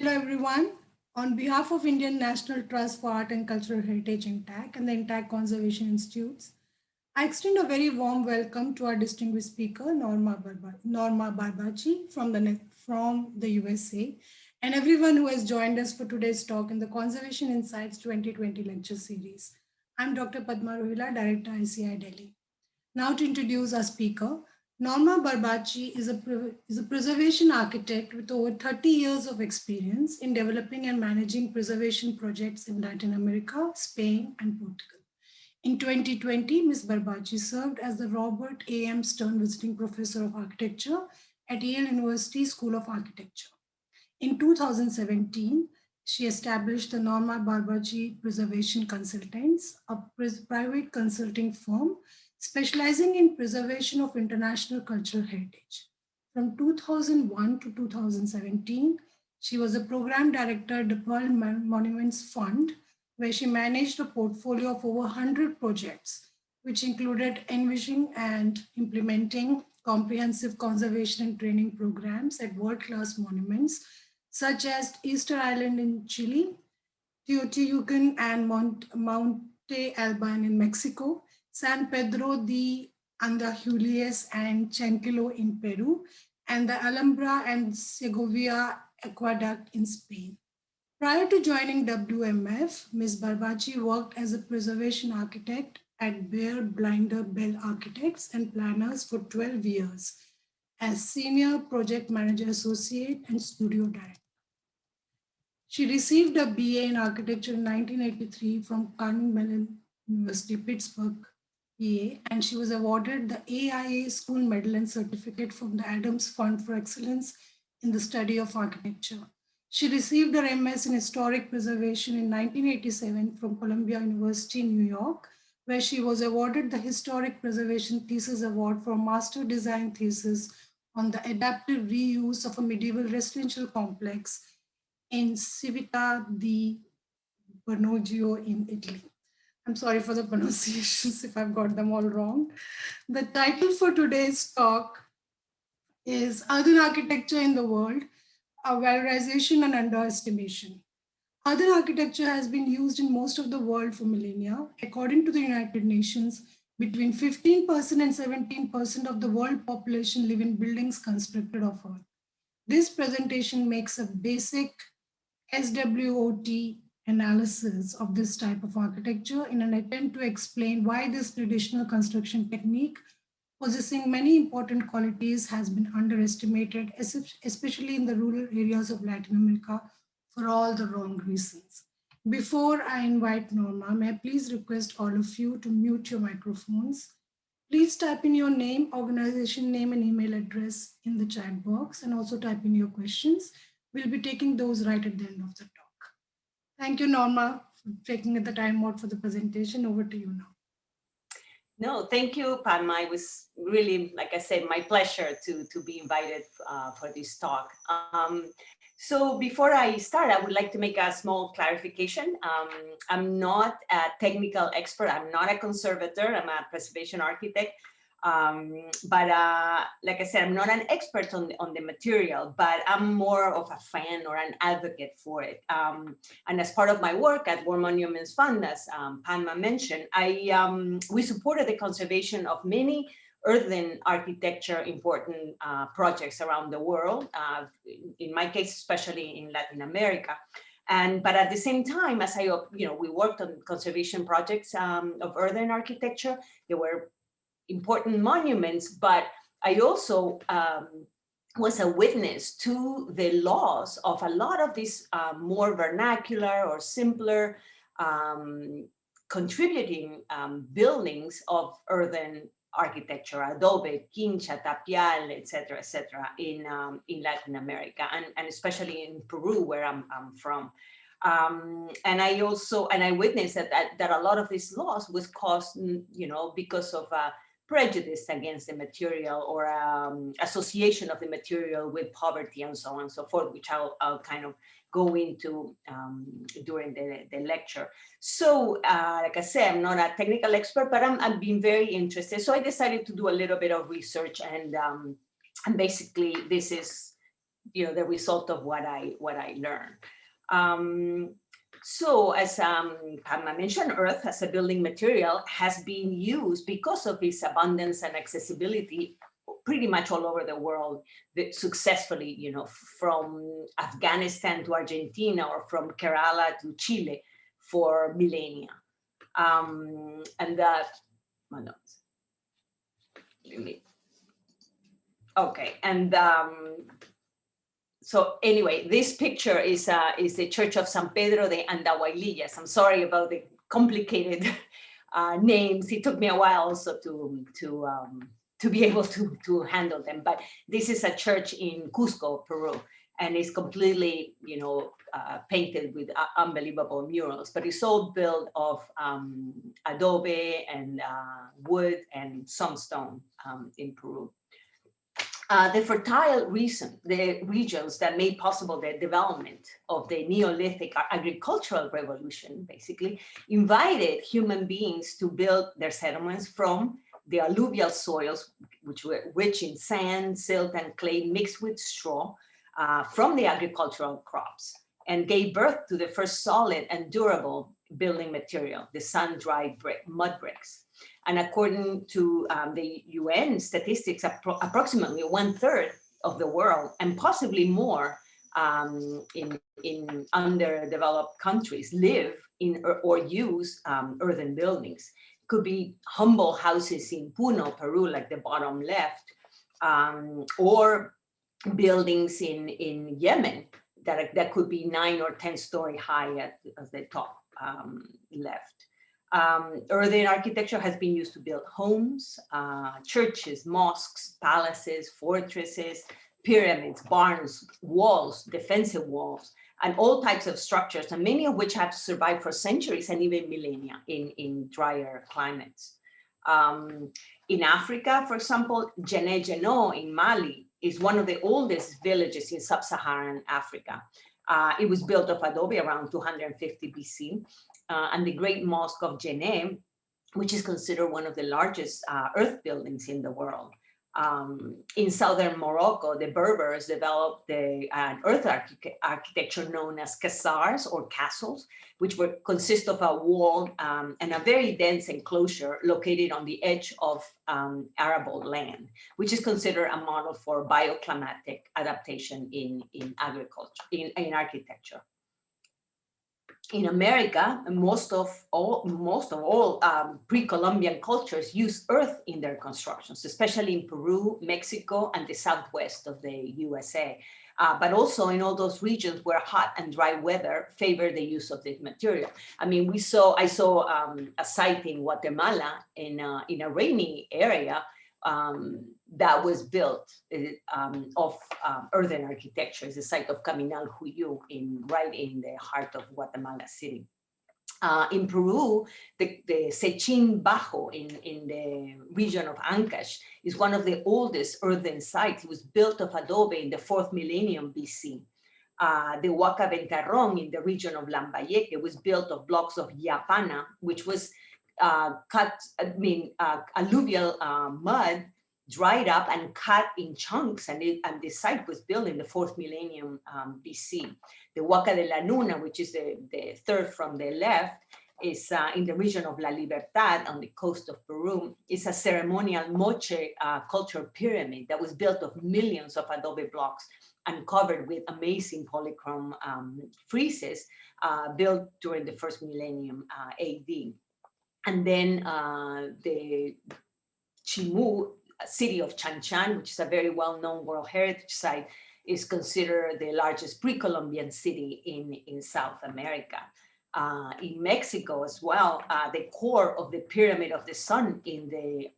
Hello, everyone. On behalf of Indian National Trust for Art and Cultural Heritage, INTACH, and the INTACH Conservation Institutes, I extend a very warm welcome to our distinguished speaker, Norma Barbacci from the USA, and everyone who has joined us for today's talk in the Conservation Insights 2020 lecture series. I'm Dr. Padma Rohila, Director, ICI Delhi. Now to introduce our speaker, Norma Barbacci is a preservation architect with over 30 years of experience in developing and managing preservation projects in Latin America, Spain, and Portugal. In 2020, Ms. Barbacci served as the Robert A.M. Stern Visiting Professor of Architecture at Yale University School of Architecture. In 2017, she established the Norma Barbacci Preservation Consultants, a private consulting firm specializing in preservation of international cultural heritage. From 2001 to 2017, she was a program director at the Pearl Monuments Fund, where she managed a portfolio of over 100 projects, which included envisioning and implementing comprehensive conservation and training programs at world-class monuments such as Easter Island in Chile, Teotihuacan and Monte Alban in Mexico, San Pedro de Andahuaylas and Chanquilo in Peru, and the Alhambra and Segovia Aqueduct in Spain. Prior to joining WMF, Ms. Barbacci worked as a preservation architect at Bear Blinder Bell Architects and Planners for 12 years as Senior Project Manager Associate and Studio Director. She received a BA in Architecture in 1983 from Carnegie Mellon University, Pittsburgh, PA, and she was awarded the AIA School Medal and Certificate from the Adams Fund for Excellence in the Study of Architecture. She received her MS in Historic Preservation in 1987 from Columbia University, New York, where she was awarded the Historic Preservation Thesis Award for a Master Design Thesis on the adaptive reuse of a medieval residential complex in Civita di Bernoggio in Italy. I'm sorry for the pronunciations if I've got them all wrong. The title for today's talk is Earthen Architecture in the World, a Valorization and Underestimation. Earthen architecture has been used in most of the world for millennia. According to the United Nations, between 15% and 17% of the world population live in buildings constructed of earth. This presentation makes a basic SWOT analysis of this type of architecture in an attempt to explain why this traditional construction technique, possessing many important qualities, has been underestimated, especially in the rural areas of Latin America, for all the wrong reasons. Before I invite Norma, may I please request all of you to mute your microphones. Please type in your name, organization name, and email address in the chat box, and also type in your questions. We'll be taking those right at the end of the talk. Thank you, Norma, for taking the time out for the presentation. Over to you now. No, thank you, Padma. It was really, like I said, my pleasure to be invited for this talk. So before I start, I would like to make a small clarification. I'm not a technical expert. I'm not a conservator. I'm a preservation architect. But like I said, I'm not an expert on the material, but I'm more of a fan or an advocate for it. And as part of my work at World Monuments Fund, as Padma mentioned, we supported the conservation of many earthen architecture important projects around the world, in my case, especially in Latin America. But at the same time, as we worked on conservation projects of earthen architecture, there were important monuments, but I also was a witness to the loss of a lot of these more vernacular or simpler contributing buildings of earthen architecture, adobe, quincha, tapial, etc., in Latin America, and especially in Peru, where I'm from. And I witnessed that a lot of this loss was caused, because of prejudice against the material or association of the material with poverty and so on and so forth, which I'll kind of go into during the lecture. So like I said, I'm not a technical expert, but I'm being very interested. So I decided to do a little bit of research, and basically this is the result of what I learned. So as Padma mentioned, earth as a building material has been used because of its abundance and accessibility pretty much all over the world successfully, from Afghanistan to Argentina or from Kerala to Chile for millennia. And that, okay, and so anyway, this picture is the Church of San Pedro de Andahuaylillas. I'm sorry about the complicated names. It took me a while also to be able to handle them. But this is a church in Cusco, Peru, and it's completely, painted with unbelievable murals. But it's all built of adobe and wood and some stone in Peru. The fertile regions that made possible the development of the Neolithic agricultural revolution, basically, invited human beings to build their settlements from the alluvial soils, which were rich in sand, silt, and clay mixed with straw from the agricultural crops, and gave birth to the first solid and durable building material, the sun-dried mud bricks. And according to the UN statistics, approximately 1/3 of the world, and possibly more in underdeveloped countries, live in or use earthen buildings. Could be humble houses in Puno, Peru, like the bottom left, or buildings in Yemen that could be 9 or 10-story high at the top left. Earthen architecture has been used to build homes, churches, mosques, palaces, fortresses, pyramids, barns, walls, defensive walls, and all types of structures, and many of which have survived for centuries and even millennia in drier climates. In Africa, for example, Djenné in Mali is one of the oldest villages in sub-Saharan Africa. It was built of adobe around 250 BC. And the Great Mosque of Djenné, which is considered one of the largest earth buildings in the world. In southern Morocco, the Berbers developed an earth architecture known as kasars or castles, which consist of a wall and a very dense enclosure located on the edge of arable land, which is considered a model for bioclimatic adaptation in agriculture, in architecture. In America, most of all pre-Columbian cultures use earth in their constructions, especially in Peru, Mexico, and the southwest of the USA. But also in all those regions where hot and dry weather favor the use of this material. I mean, I saw a site in Guatemala in a rainy area that was built of earthen architecture. It's the site of Caminal Huyu right in the heart of Guatemala City. In Peru, the Sechin Bajo in the region of Ancash is one of the oldest earthen sites. It was built of adobe in the 4th millennium BC. The Huaca Ventarrón in the region of Lambayeque was built of blocks of yapana, which was alluvial mud dried up and cut in chunks, and the site was built in the 4th millennium BC. The Huaca de la Luna, which is the third from the left, is in the region of La Libertad on the coast of Peru. It's a ceremonial moche culture pyramid that was built of millions of adobe blocks and covered with amazing polychrome friezes built during the 1st millennium AD. And then the Chimu city of Chanchan, which is a very well-known World Heritage Site, is considered the largest pre-Columbian city in South America. In Mexico as well, the core of the Pyramid of the Sun in the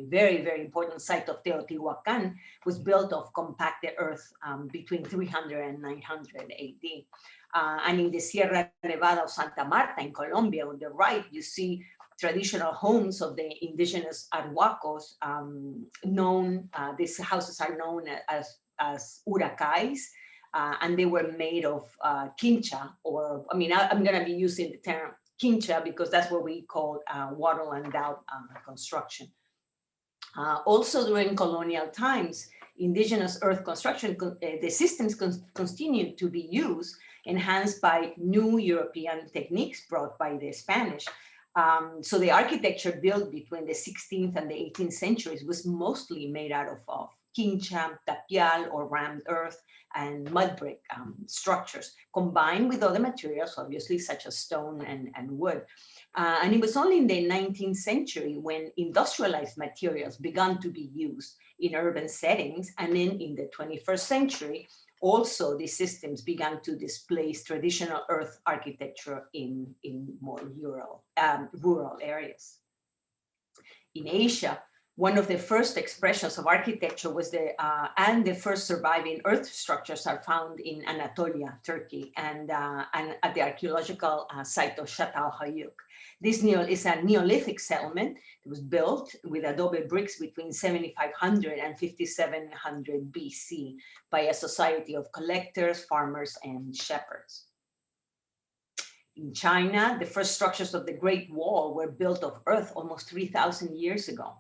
very, very important site of Teotihuacan was built of compacted earth between 300 and 900 AD. And in the Sierra Nevada of Santa Marta in Colombia, on the right, you see traditional homes of the indigenous Arhuacos, these houses are known as huracais, and they were made of quincha, or, I mean, I'm gonna be using the term quincha because that's what we call wattle and dowel construction. Also during colonial times, indigenous earth construction, the systems continue to be used, enhanced by new European techniques brought by the Spanish. So the architecture built between the 16th and the 18th centuries was mostly made out of quincha, tapial, or rammed earth, and mud brick structures, combined with other materials, obviously, such as stone and wood. And it was only in the 19th century when industrialized materials began to be used in urban settings. And then in the 21st century, also these systems began to displace traditional earth architecture in more rural areas. In Asia, one of the first expressions of architecture was and the first surviving earth structures are found in Anatolia, Turkey, and at the archaeological site of Shat al-Hayuk. This is a Neolithic settlement. It was built with adobe bricks between 7500 and 5700 BC by a society of collectors, farmers, and shepherds. In China, the first structures of the Great Wall were built of earth almost 3,000 years ago.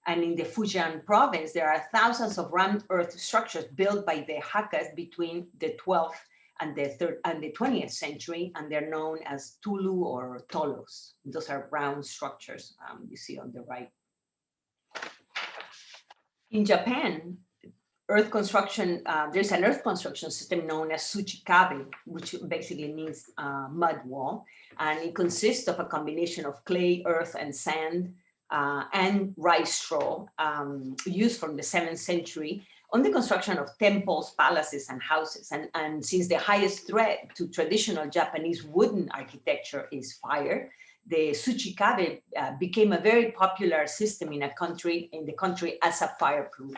And in the Fujian province, there are thousands of rammed earth structures built by the Hakkas between the 12th and the 20th century, and they're known as Tulu or Tolos. Those are round structures you see on the right. In Japan, earth construction, there's an earth construction system known as Tsuchikabe, which basically means mud wall, and it consists of a combination of clay, earth, and sand, and rice straw used from the 7th century on the construction of temples, palaces, and houses. And since the highest threat to traditional Japanese wooden architecture is fire, the Tsuchikabe became a very popular system in the country as a fireproof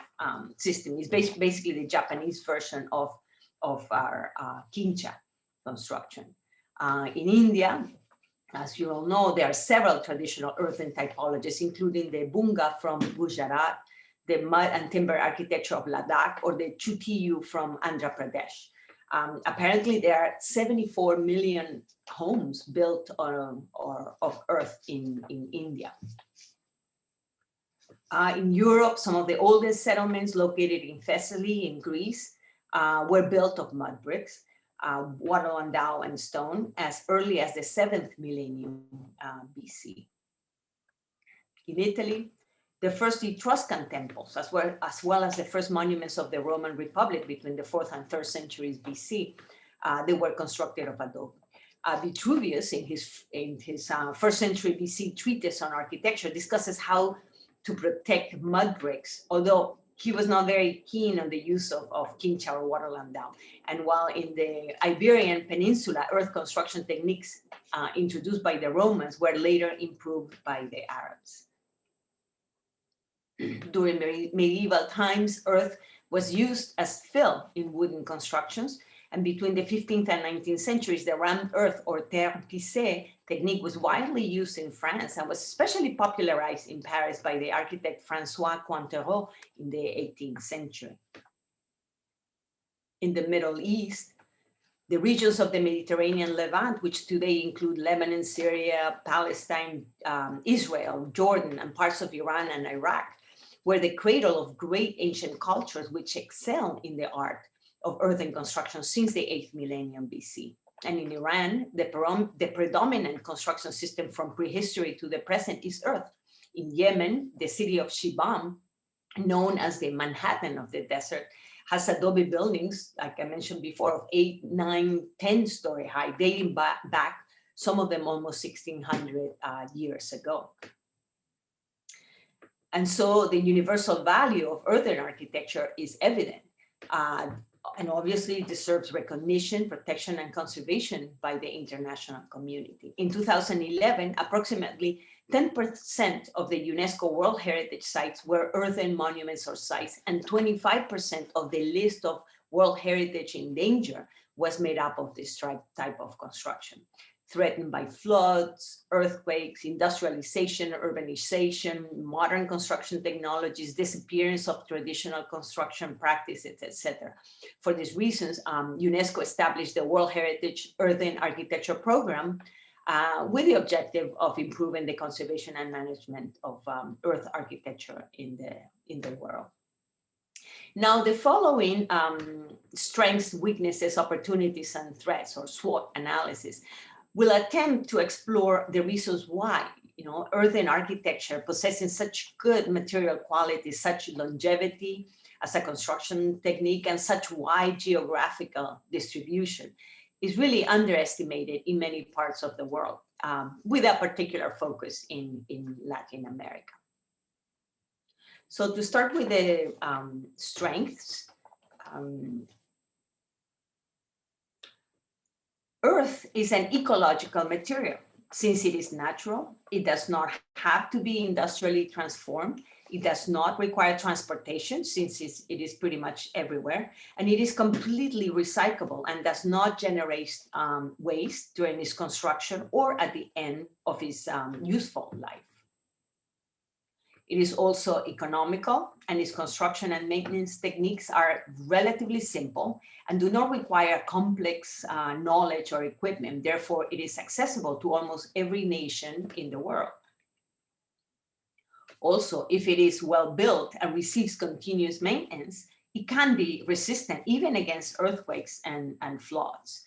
system. It's basically the Japanese version of our quincha construction. In India, as you all know, there are several traditional earthen typologies, including the Bunga from Gujarat, the mud and timber architecture of Ladakh, or the Chutiyu from Andhra Pradesh. Apparently, there are 74 million homes built of earth in India. In Europe, some of the oldest settlements located in Thessaly in Greece were built of mud bricks, wattle and dow and stone as early as the 7th millennium BC. In Italy, the first Etruscan temples, as well as the first monuments of the Roman Republic between the 4th and 3rd centuries BC, they were constructed of adobe. Vitruvius, in his 1st century BC treatise on architecture, discusses how to protect mud bricks, although he was not very keen on the use of quincha or wattle and down. And while in the Iberian Peninsula, earth construction techniques introduced by the Romans were later improved by the Arabs. During medieval times, earth was used as fill in wooden constructions, and between the 15th and 19th centuries, the rammed earth or terre plissée technique was widely used in France and was especially popularized in Paris by the architect Francois Cointreau in the 18th century. In the Middle East, the regions of the Mediterranean Levant, which today include Lebanon, Syria, Palestine, Israel, Jordan, and parts of Iran and Iraq, were the cradle of great ancient cultures which excel in the art of earthen construction since the 8th millennium BC. And in Iran, the predominant construction system from prehistory to the present is earth. In Yemen, the city of Shibam, known as the Manhattan of the desert, has adobe buildings, like I mentioned before, of 8, 9, 10-story high, dating back, some of them almost 1,600 years ago. And so the universal value of earthen architecture is evident. And obviously it deserves recognition, protection, and conservation by the international community. In 2011, approximately 10% of the UNESCO World Heritage Sites were earthen monuments or sites, and 25% of the list of World Heritage in danger was made up of this type of construction, threatened by floods, earthquakes, industrialization, urbanization, modern construction technologies, disappearance of traditional construction practices, etc. For these reasons, UNESCO established the World Heritage Earthen Architecture Program with the objective of improving the conservation and management of earth architecture in the world. Now, the following strengths, weaknesses, opportunities, and threats, or SWOT analysis, will attempt to explore the reasons why, earthen architecture possessing such good material quality, such longevity as a construction technique, and such wide geographical distribution is really underestimated in many parts of the world, with a particular focus in Latin America. So to start with the strengths, earth is an ecological material. Since it is natural, it does not have to be industrially transformed. It does not require transportation, since it is pretty much everywhere. And it is completely recyclable and does not generate waste during its construction or at the end of its useful life. It is also economical, and its construction and maintenance techniques are relatively simple and do not require complex knowledge or equipment. Therefore, it is accessible to almost every nation in the world. Also, if it is well built and receives continuous maintenance, it can be resistant even against earthquakes and floods.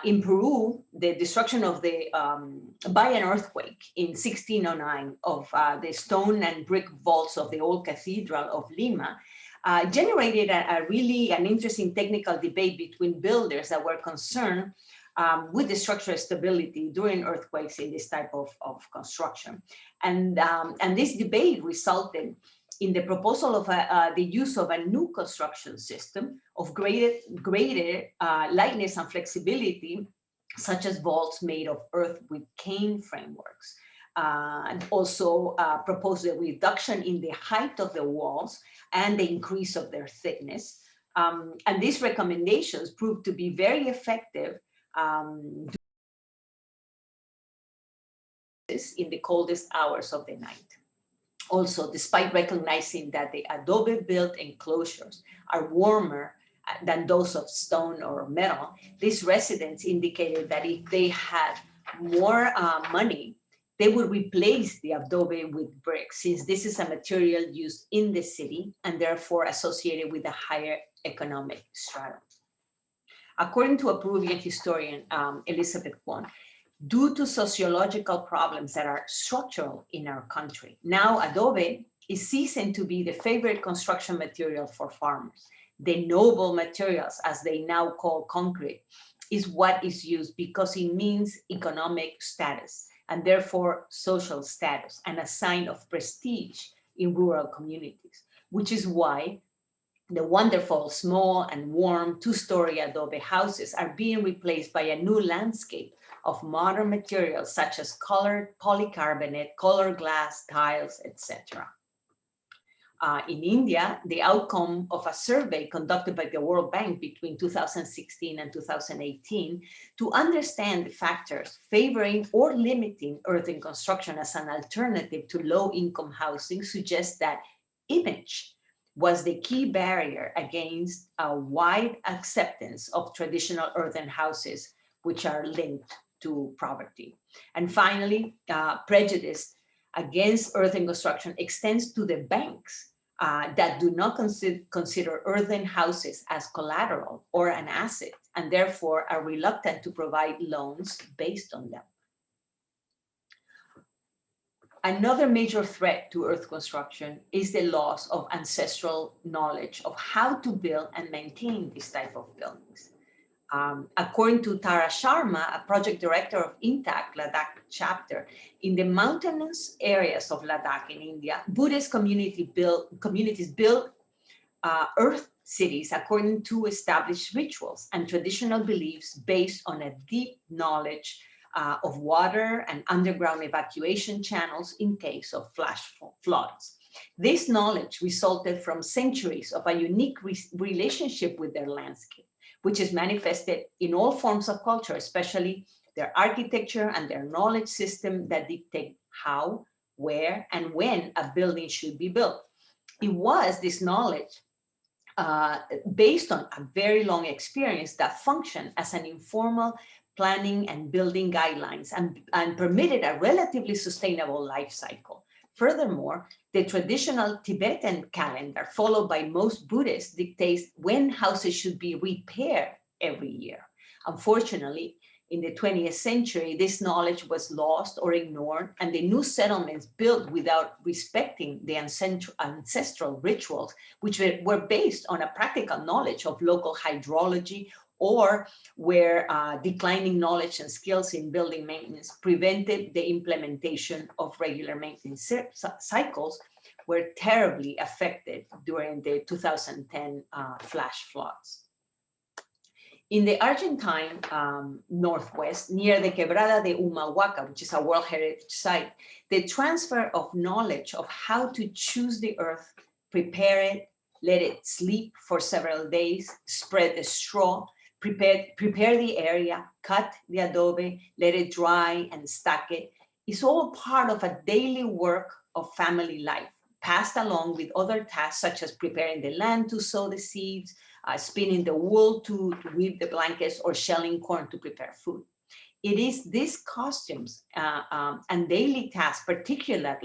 In Peru, the destruction of by an earthquake in 1609 of the stone and brick vaults of the old cathedral of Lima generated an interesting technical debate between builders that were concerned with the structural stability during earthquakes in this type of construction. And this debate resulted in the proposal of the use of a new construction system of greater lightness and flexibility, such as vaults made of earth with cane frameworks. And also proposed a reduction in the height of the walls and the increase of their thickness. And these recommendations proved to be very effective in the coldest hours of the night. Also, despite recognizing that the adobe-built enclosures are warmer than those of stone or metal, these residents indicated that if they had more money, they would replace the adobe with brick, since this is a material used in the city and therefore associated with a higher economic stratum. According to a Peruvian historian, Elizabeth Kwon, due to sociological problems that are structural in our country, now adobe is ceasing to be the favorite construction material for farmers. The noble materials, as they now call concrete, is what is used because it means economic status and therefore social status and a sign of prestige in rural communities, which is why the wonderful, small and warm two-story adobe houses are being replaced by a new landscape of modern materials such as colored polycarbonate, colored glass, tiles, etc. In India, the outcome of a survey conducted by the World Bank between 2016 and 2018 to understand the factors favoring or limiting earthen construction as an alternative to low-income housing suggests that image was the key barrier against a wide acceptance of traditional earthen houses, which are linked to poverty. And finally, prejudice against earthen construction extends to the banks that do not consider earthen houses as collateral or an asset, and therefore are reluctant to provide loans based on them. Another major threat to earth construction is the loss of ancestral knowledge of how to build and maintain this type of buildings. According to Tara Sharma, a project director of INTACH Ladakh chapter, in the mountainous areas of Ladakh in India, Buddhist communities build earth cities according to established rituals and traditional beliefs based on a deep knowledge of water and underground evacuation channels in case of flash floods. This knowledge resulted from centuries of a unique relationship with their landscape, which is manifested in all forms of culture, especially their architecture and their knowledge system that dictate how, where, and when a building should be built. It was this knowledge based on a very long experience that functioned as an informal planning and building guidelines and permitted a relatively sustainable life cycle. Furthermore, the traditional Tibetan calendar, followed by most Buddhists, dictates when houses should be repaired every year. Unfortunately, in the 20th century, this knowledge was lost or ignored, and the new settlements built without respecting the ancestral rituals, which were based on a practical knowledge of local hydrology, or where declining knowledge and skills in building maintenance prevented the implementation of regular maintenance cycles, were terribly affected during the 2010 flash floods. In the Argentine Northwest, near the Quebrada de Humahuaca, which is a World Heritage Site, the transfer of knowledge of how to choose the earth, prepare it, let it sleep for several days, spread the straw, prepare the area, cut the adobe, let it dry and stack it, is all part of a daily work of family life, passed along with other tasks such as preparing the land to sow the seeds, spinning the wool to weave the blankets, or shelling corn to prepare food. It is these costumes and daily tasks, particular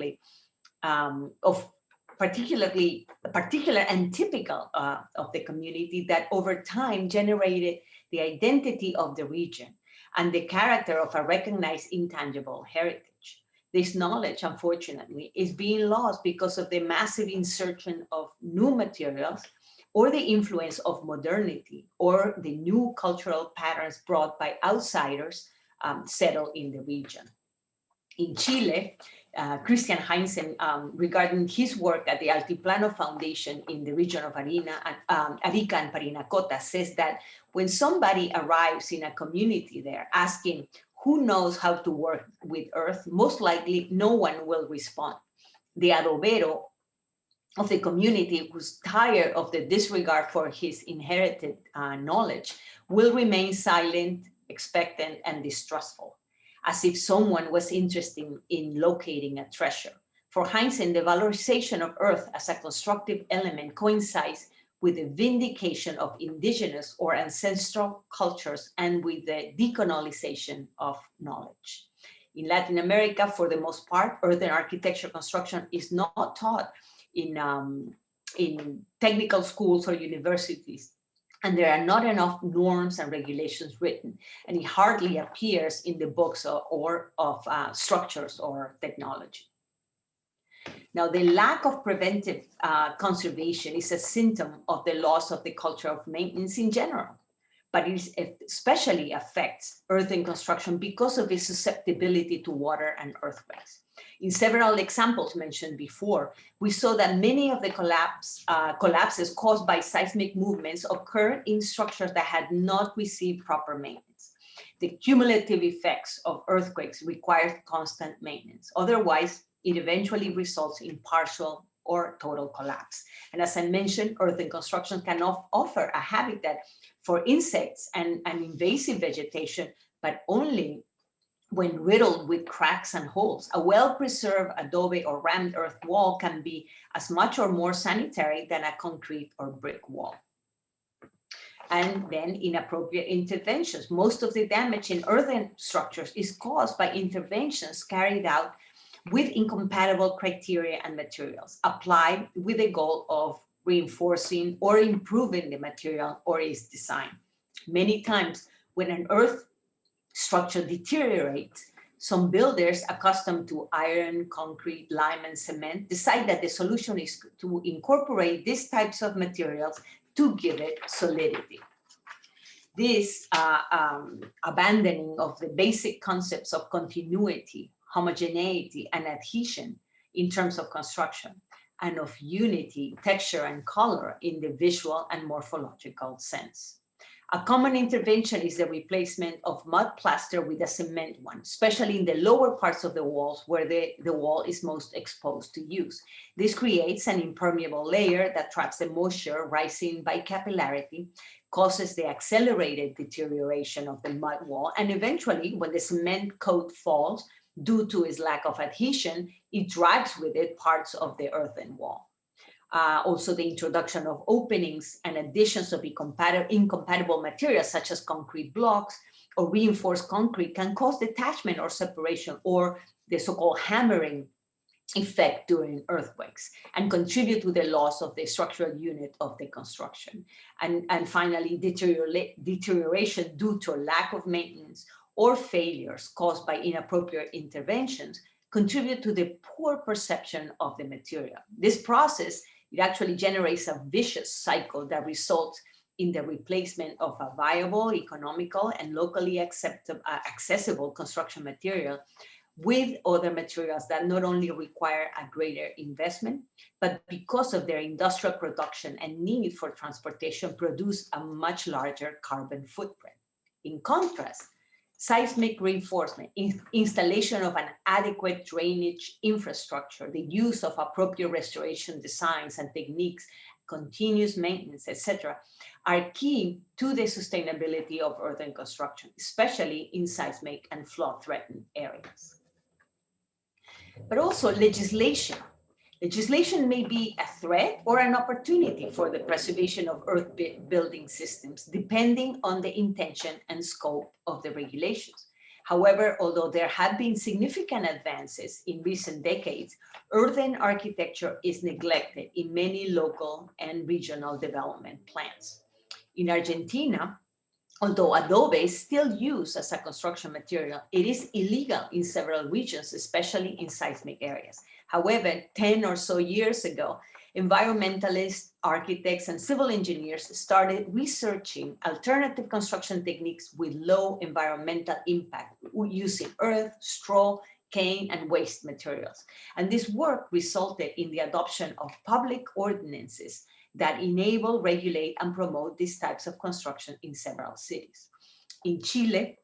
and typical of the community, that over time generated the identity of the region and the character of a recognized intangible heritage. This knowledge, unfortunately, is being lost because of the massive insertion of new materials, or the influence of modernity, or the new cultural patterns brought by outsiders settled in the region. In Chile, Christian Heinzen, regarding his work at the Altiplano Foundation in the region of Arica and Parinacota, says that when somebody arrives in a community there asking who knows how to work with earth, most likely no one will respond. The adobero of the community, who's tired of the disregard for his inherited knowledge, will remain silent, expectant, and distrustful, as if someone was interested in locating a treasure. For Heinzen, the valorization of earth as a constructive element coincides with the vindication of indigenous or ancestral cultures and with the decolonization of knowledge. In Latin America, for the most part, earthen architecture construction is not taught in technical schools or universities, and there are not enough norms and regulations written, and it hardly appears in the books of structures or technology. Now, the lack of preventive conservation is a symptom of the loss of the culture of maintenance in general, but it especially affects earthen construction because of its susceptibility to water and earthquakes. In several examples mentioned before, we saw that many of the collapses caused by seismic movements occur in structures that had not received proper maintenance. The cumulative effects of earthquakes require constant maintenance. Otherwise, it eventually results in partial or total collapse. And as I mentioned, earthen construction can offer a habitat for insects and invasive vegetation, but only when riddled with cracks and holes. A well-preserved adobe or rammed earth wall can be as much or more sanitary than a concrete or brick wall. And then inappropriate interventions. Most of the damage in earthen structures is caused by interventions carried out with incompatible criteria and materials, applied with the goal of reinforcing or improving the material or its design. Many times, when an earth structure deteriorates, some builders accustomed to iron, concrete, lime, and cement decide that the solution is to incorporate these types of materials to give it solidity. This abandoning of the basic concepts of continuity, homogeneity, and adhesion in terms of construction, and of unity, texture, and color in the visual and morphological sense. A common intervention is the replacement of mud plaster with a cement one, especially in the lower parts of the walls where the wall is most exposed to use. This creates an impermeable layer that traps the moisture rising by capillarity, causes the accelerated deterioration of the mud wall, and eventually, when the cement coat falls, due to its lack of adhesion, it drags with it parts of the earthen wall. Also, the introduction of openings and additions of incompatible materials such as concrete blocks or reinforced concrete can cause detachment or separation, or the so-called hammering effect during earthquakes and contribute to the loss of the structural unit of the construction. And finally, deterioration due to lack of maintenance or failures caused by inappropriate interventions contribute to the poor perception of the material. This process, it actually generates a vicious cycle that results in the replacement of a viable, economical, and locally accessible construction material with other materials that not only require a greater investment, but because of their industrial production and need for transportation, produce a much larger carbon footprint. In contrast, seismic reinforcement, installation of an adequate drainage infrastructure, the use of appropriate restoration designs and techniques, continuous maintenance, etc., are key to the sustainability of earthen construction, especially in seismic and flood-threatened areas. But also legislation. Legislation may be a threat or an opportunity for the preservation of earth building systems, depending on the intention and scope of the regulations. However, although there have been significant advances in recent decades, earthen architecture is neglected in many local and regional development plans. In Argentina, although adobe is still used as a construction material, it is illegal in several regions, especially in seismic areas. However, 10 or so years ago, environmentalists, architects, and civil engineers started researching alternative construction techniques with low environmental impact using earth, straw, cane, and waste materials. And this work resulted in the adoption of public ordinances that enable, regulate, and promote these types of construction in several cities. In Chile,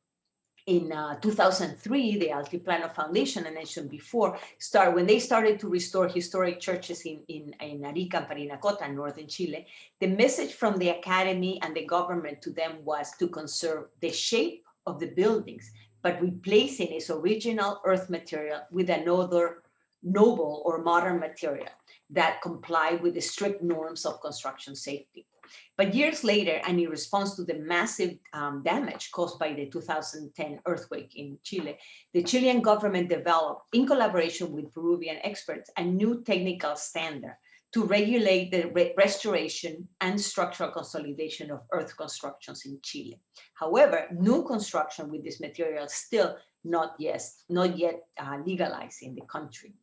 in 2003, the Altiplano Foundation, I mentioned before, when they started to restore historic churches in Arica and Parinacota, northern Chile, the message from the academy and the government to them was to conserve the shape of the buildings, but replacing its original earth material with another noble or modern material that complied with the strict norms of construction safety. But years later, and in response to the massive damage caused by the 2010 earthquake in Chile, the Chilean government developed, in collaboration with Peruvian experts, a new technical standard to regulate the restoration and structural consolidation of earth constructions in Chile. However, new construction with this material still not yet legalized in the country.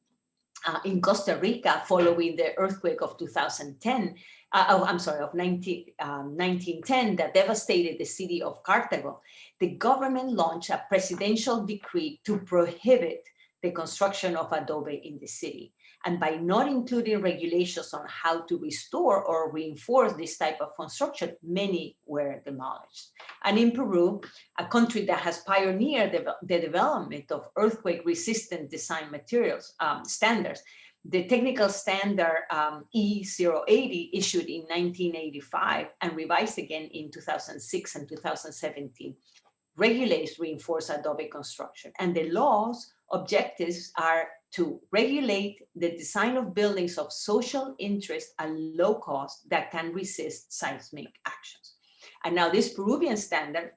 In Costa Rica, following the earthquake of 1910 that devastated the city of Cartago, the government launched a presidential decree to prohibit the construction of adobe in the city. And by not including regulations on how to restore or reinforce this type of construction, many were demolished. And in Peru, a country that has pioneered the development of earthquake-resistant design materials standards, the technical standard E080, issued in 1985 and revised again in 2006 and 2017, regulates reinforced adobe construction. And the law's objectives are to regulate the design of buildings of social interest at low cost that can resist seismic actions. And now this Peruvian standard,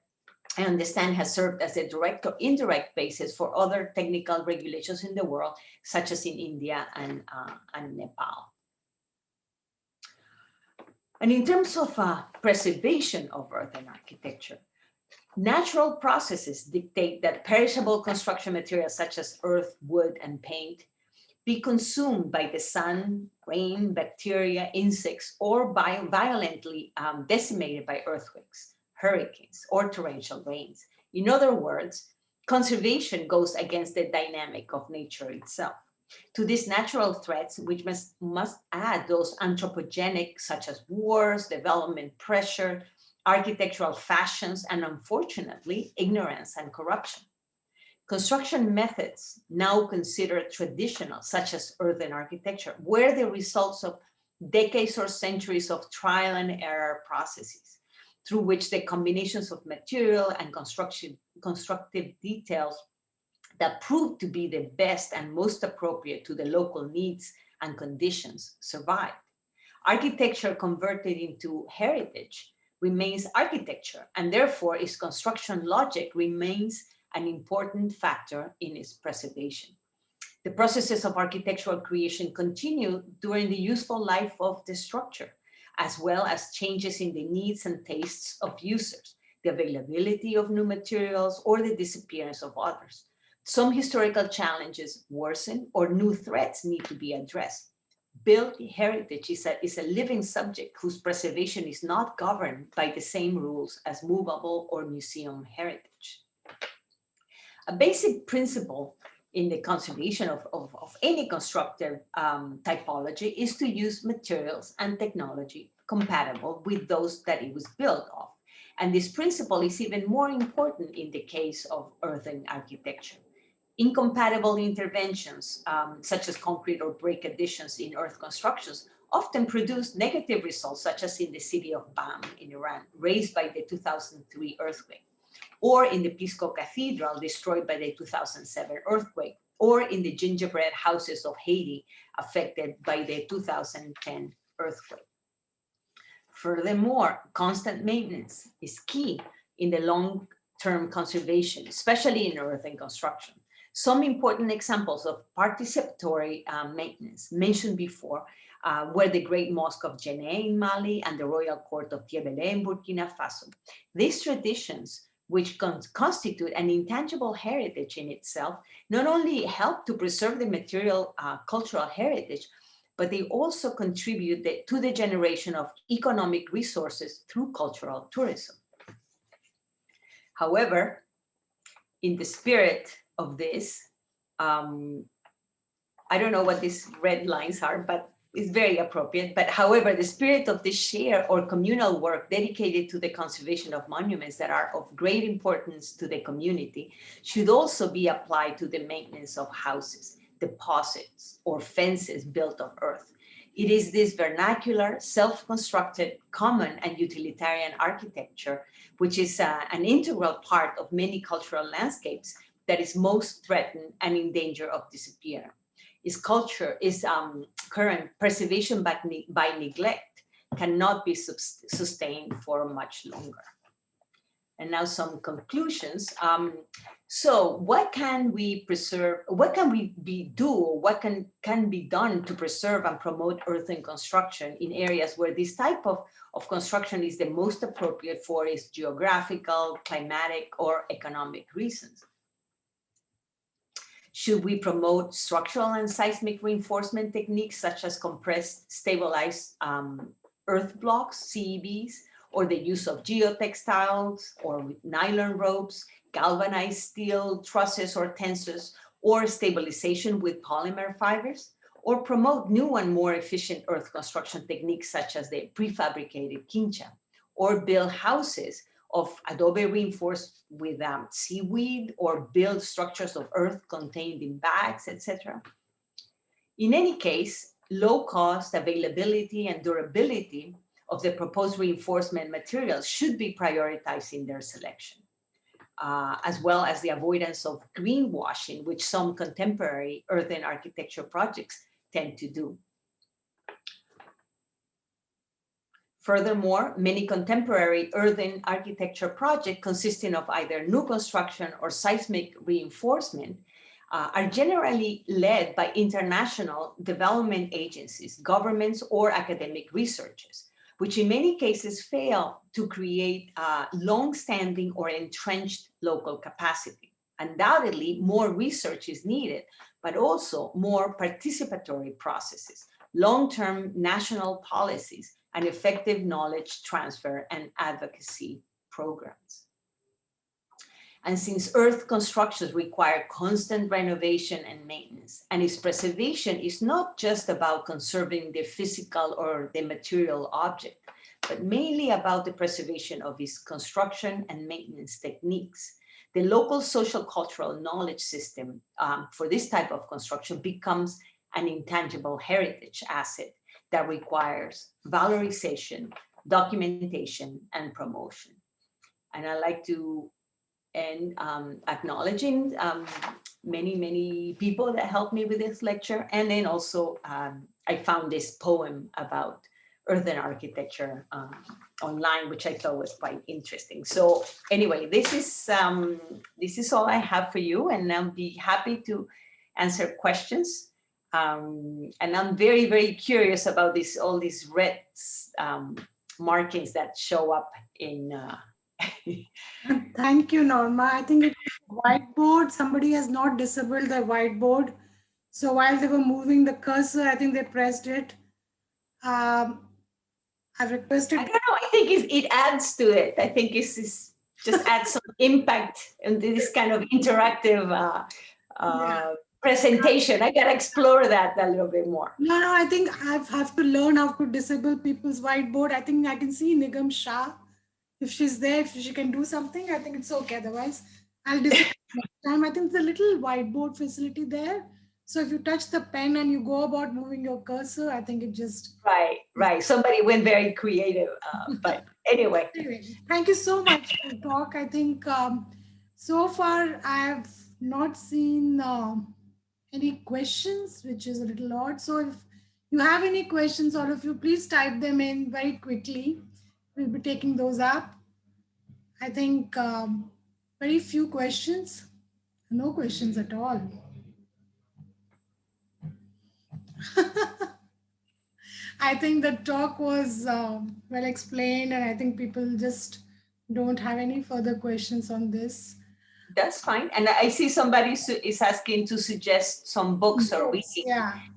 I understand, has served as a direct or indirect basis for other technical regulations in the world, such as in India and Nepal. And in terms of preservation of earthen architecture, natural processes dictate that perishable construction materials such as earth, wood, and paint be consumed by the sun, rain, bacteria, insects, or violently decimated by earthquakes, hurricanes, or torrential rains. In other words, conservation goes against the dynamic of nature itself. To these natural threats, which must add those anthropogenic, such as wars, development pressure, architectural fashions, and unfortunately, ignorance and corruption. Construction methods now considered traditional, such as earthen architecture, were the results of decades or centuries of trial and error processes, through which the combinations of material and constructive details that proved to be the best and most appropriate to the local needs and conditions survived. Architecture converted into heritage remains architecture, and therefore its construction logic remains an important factor in its preservation. The processes of architectural creation continue during the useful life of the structure, as well as changes in the needs and tastes of users, the availability of new materials, or the disappearance of others. Some historical challenges worsen or new threats need to be addressed. Built heritage is a living subject whose preservation is not governed by the same rules as movable or museum heritage. A basic principle in the conservation of any constructive typology is to use materials and technology compatible with those that it was built of. And this principle is even more important in the case of earthen architecture. Incompatible interventions, such as concrete or brick additions in earth constructions, often produce negative results, such as in the city of Bam in Iran, razed by the 2003 earthquake, or in the Cusco Cathedral, destroyed by the 2007 earthquake, or in the gingerbread houses of Haiti, affected by the 2010 earthquake. Furthermore, constant maintenance is key in the long-term conservation, especially in earthen construction. Some important examples of participatory maintenance mentioned before were the Great Mosque of Djenné in Mali and the Royal Court of Tiebele in Burkina Faso. These traditions, which constitute an intangible heritage in itself, not only help to preserve the material cultural heritage, but they also contribute to the generation of economic resources through cultural tourism. However, in the spirit of this, I don't know what these red lines are, but it's very appropriate. But however, the spirit of this shared or communal work dedicated to the conservation of monuments that are of great importance to the community should also be applied to the maintenance of houses, deposits, or fences built of earth. It is this vernacular, self-constructed, common and utilitarian architecture, which is an integral part of many cultural landscapes, that is most threatened and in danger of disappearing. Its culture is current preservation by neglect cannot be sustained for much longer. And now some conclusions. So what can we preserve, what can we do, what can be done to preserve and promote earthen construction in areas where this type of construction is the most appropriate for its geographical, climatic, or economic reasons? Should we promote structural and seismic reinforcement techniques such as compressed stabilized earth blocks, CEBs, or the use of geotextiles or with nylon ropes, galvanized steel trusses or tensors, or stabilization with polymer fibers? Or promote new and more efficient earth construction techniques such as the prefabricated quincha, or build houses of adobe reinforced with seaweed, or build structures of earth contained in bags, etc. In any case, low cost, availability, and durability of the proposed reinforcement materials should be prioritized in their selection, as well as the avoidance of greenwashing, which some contemporary earthen architecture projects tend to do. Furthermore, many contemporary earthen architecture projects consisting of either new construction or seismic reinforcement are generally led by international development agencies, governments, or academic researchers, which in many cases fail to create long-standing or entrenched local capacity. Undoubtedly, more research is needed, but also more participatory processes, long-term national policies, and effective knowledge transfer and advocacy programs. And since earth constructions require constant renovation and maintenance, and its preservation is not just about conserving the physical or the material object, but mainly about the preservation of its construction and maintenance techniques, the local social cultural knowledge system for this type of construction becomes an intangible heritage asset that requires valorization, documentation, and promotion. And I'd like to end acknowledging many people that helped me with this lecture. And then also I found this poem about earthen architecture online, which I thought was quite interesting. So anyway, this is all I have for you, and I'll be happy to answer questions. And I'm very, very curious about all these red markings that show up in. Thank you, Norma. I think it's whiteboard. Somebody has not disabled the whiteboard. So while they were moving the cursor, I think they pressed it. I've requested. I don't know. I think it adds to it. I think it's just adds some impact and this kind of interactive presentation. I gotta explore that a little bit more. No, I think I have to learn how to disable people's whiteboard. I think I can see Nigam Shah. If she's there, if she can do something, I think it's okay. Otherwise, I'll disable next time. I think there's a little whiteboard facility there. So if you touch the pen and you go about moving your cursor, I think it just... Right. Somebody went very creative. But anyway. Thank you so much for the talk. I think so far I have not seen any questions, which is a little odd. So if you have any questions, all of you, please type them in very quickly. We'll be taking those up. I think very few questions, no questions at all. I think the talk was well explained, and I think people just don't have any further questions on this. That's fine. And I see somebody is asking to suggest some books or reading.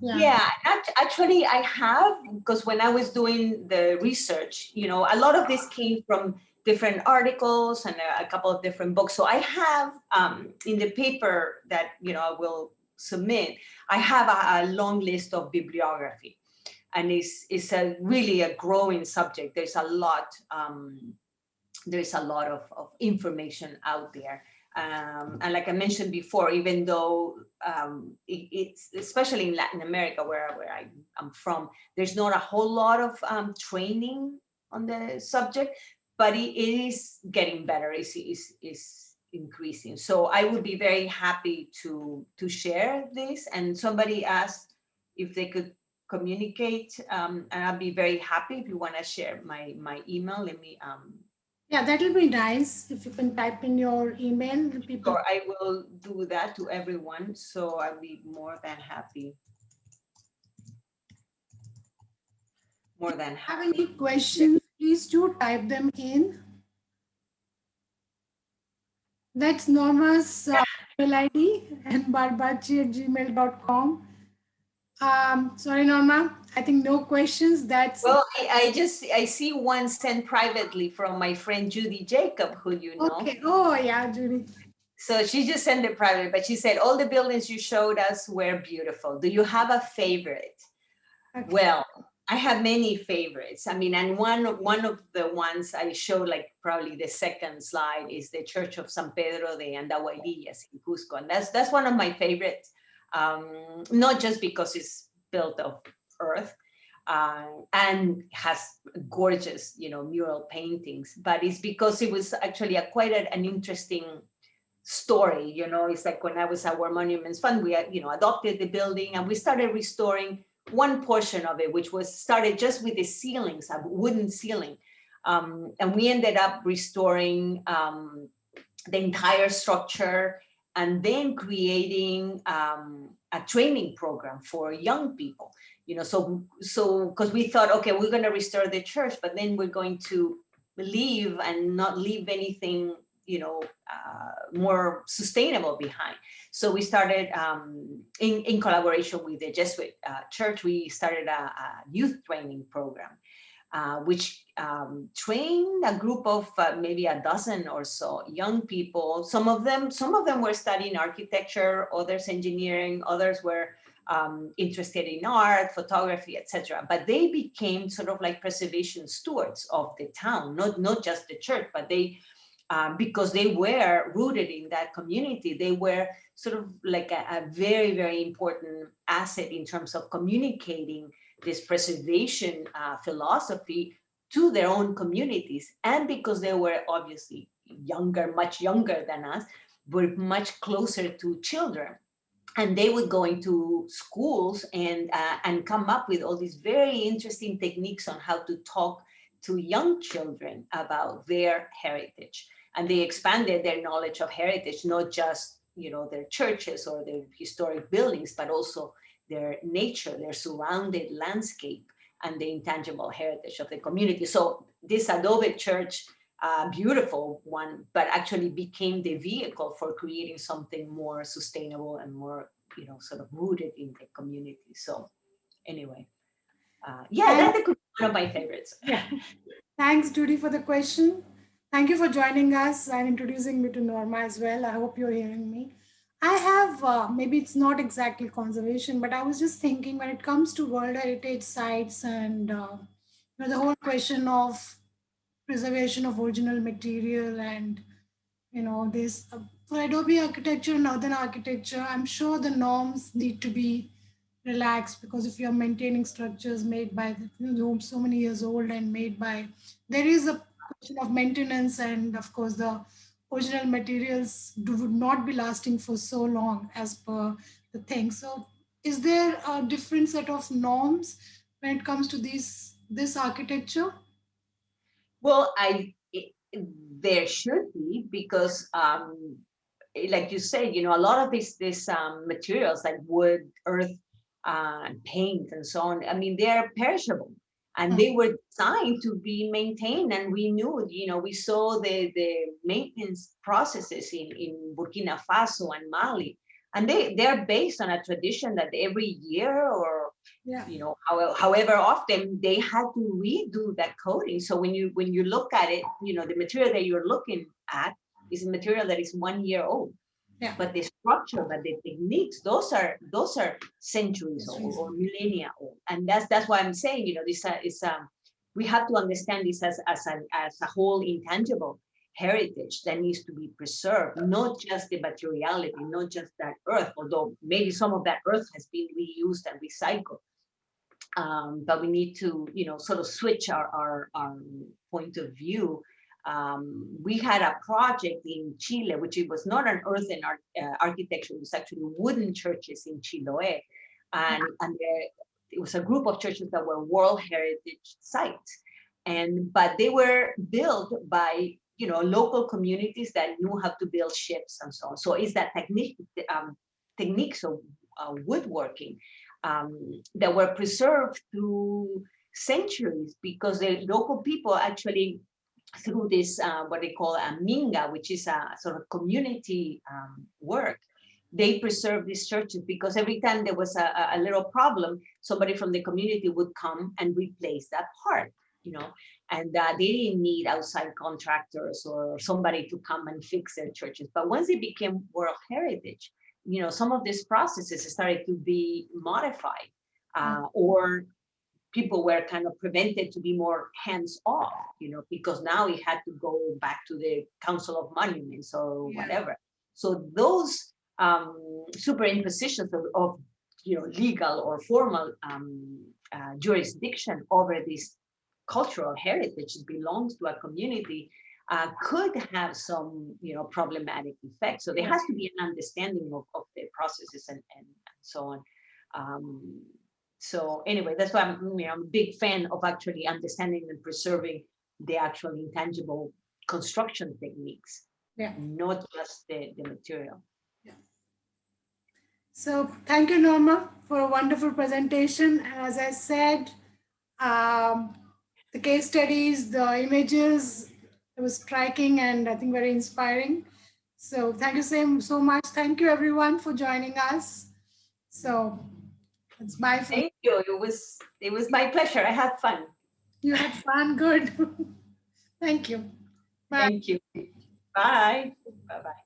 Yeah. Actually, I have, because when I was doing the research, a lot of this came from different articles and a couple of different books. So I have in the paper that I will submit, I have a long list of bibliography, and it's really a growing subject. There's a lot of information out there. And like I mentioned before, even though it's especially in Latin America, where I'm from, there's not a whole lot of training on the subject, but it is getting better. It's increasing. So I would be very happy to share this. And somebody asked if they could communicate, and I'll be very happy if you want to share my email. Let me. Yeah, that will be nice if you can type in your email. People. Sure, I will do that to everyone. So I'll be more than happy. More than happy. Have any questions? Please do type them in. That's Norma's email ID and barbacci@gmail.com. Sorry, Norma, I think no questions. That's well, I see one sent privately from my friend Judy Jacob, who you know. Okay. Oh yeah, Judy. So she just sent it private, but she said all the buildings you showed us were beautiful. Do you have a favorite? Okay. Well, I have many favorites. I mean, and one of the ones I showed, like probably the second slide, is the Church of San Pedro de Andahuaylillas in Cusco, and that's one of my favorites. Not just because it's built of earth and has gorgeous, mural paintings, but it's because it was actually quite an interesting story. It's like when I was at War Monuments Fund, we adopted the building and we started restoring one portion of it, which was started just with the ceilings, a wooden ceiling, and we ended up restoring the entire structure, and then creating a training program for young people, so because we thought, okay, we're going to restore the church, but then we're going to leave and not leave anything, more sustainable behind. So we started in collaboration with the Jesuit church, we started a youth training program, which trained a group of maybe a dozen or so young people. Some of them were studying architecture, others engineering, others were interested in art, photography, etc. But they became sort of like preservation stewards of the town, not just the church, but they, because they were rooted in that community, they were sort of like a very, very important asset in terms of communicating this preservation philosophy to their own communities. And because they were obviously younger, much younger than us, were much closer to children. And they would go into schools and come up with all these very interesting techniques on how to talk to young children about their heritage. And they expanded their knowledge of heritage, not just their churches or their historic buildings, but also their nature, their surrounded landscape, and the intangible heritage of the community. So this adobe church, beautiful one, but actually became the vehicle for creating something more sustainable and more, sort of rooted in the community. So anyway, yeah, And that could be one of my favorites. yeah, thanks, Judy, for the question. Thank you for joining us and introducing me to Norma as well. I hope you're hearing me. I have, maybe it's not exactly conservation, but I was just thinking when it comes to World Heritage sites and the whole question of preservation of original material and this for Adobe architecture and Northern architecture, I'm sure the norms need to be relaxed because if you're maintaining structures made by so many years old and made by, there is a question of maintenance and of course the original materials would not be lasting for so long as per the thing. So is there a different set of norms when it comes to this architecture? Well, there should be, because like you said, a lot of these materials like wood, earth, paint, and so on. I mean, they are perishable, and they were designed to be maintained and renewed. We saw the maintenance processes in Burkina Faso and Mali, and they are based on a tradition that every year, or Yeah. however often, they had to redo that coating. So when you look at it, the material that you're looking at is a material that is 1 year old, Yeah. but the structure, but the techniques, those are centuries old or millennia old. And that's why I'm saying, this is we have to understand this as a whole intangible heritage that needs to be preserved, not just the materiality, not just that earth, although maybe some of that earth has been reused and recycled. But we need to, sort of switch our point of view. We had a project in Chile, which it was not an earthen architecture, it was actually wooden churches in Chiloé. And it was a group of churches that were World Heritage sites. But they were built by, local communities that knew how to build ships and so on. So it's that techniques of woodworking that were preserved through centuries, because the local people actually, through this what they call a minga, which is a sort of community work, they preserved these churches, because every time there was a little problem, somebody from the community would come and replace that part, and they didn't need outside contractors or somebody to come and fix their churches. But once they became World Heritage, some of these processes started to be modified, or people were kind of prevented to be more hands-off, because now it had to go back to the Council of Monuments or whatever. So those superimpositions of legal or formal jurisdiction over this cultural heritage that belongs to a community could have some problematic effects. So there has to be an understanding of the processes and so on. So anyway, that's why I'm a big fan of actually understanding and preserving the actual intangible construction techniques, not just the material. So thank you, Norma, for a wonderful presentation. And as I said, the case studies, the images, it was striking and I think very inspiring. So thank you so much. Thank you everyone for joining us. So it's bye. Thank you. It was my pleasure. I had fun. You had fun. Good. Thank you. Bye. Thank you. Bye. Bye-bye.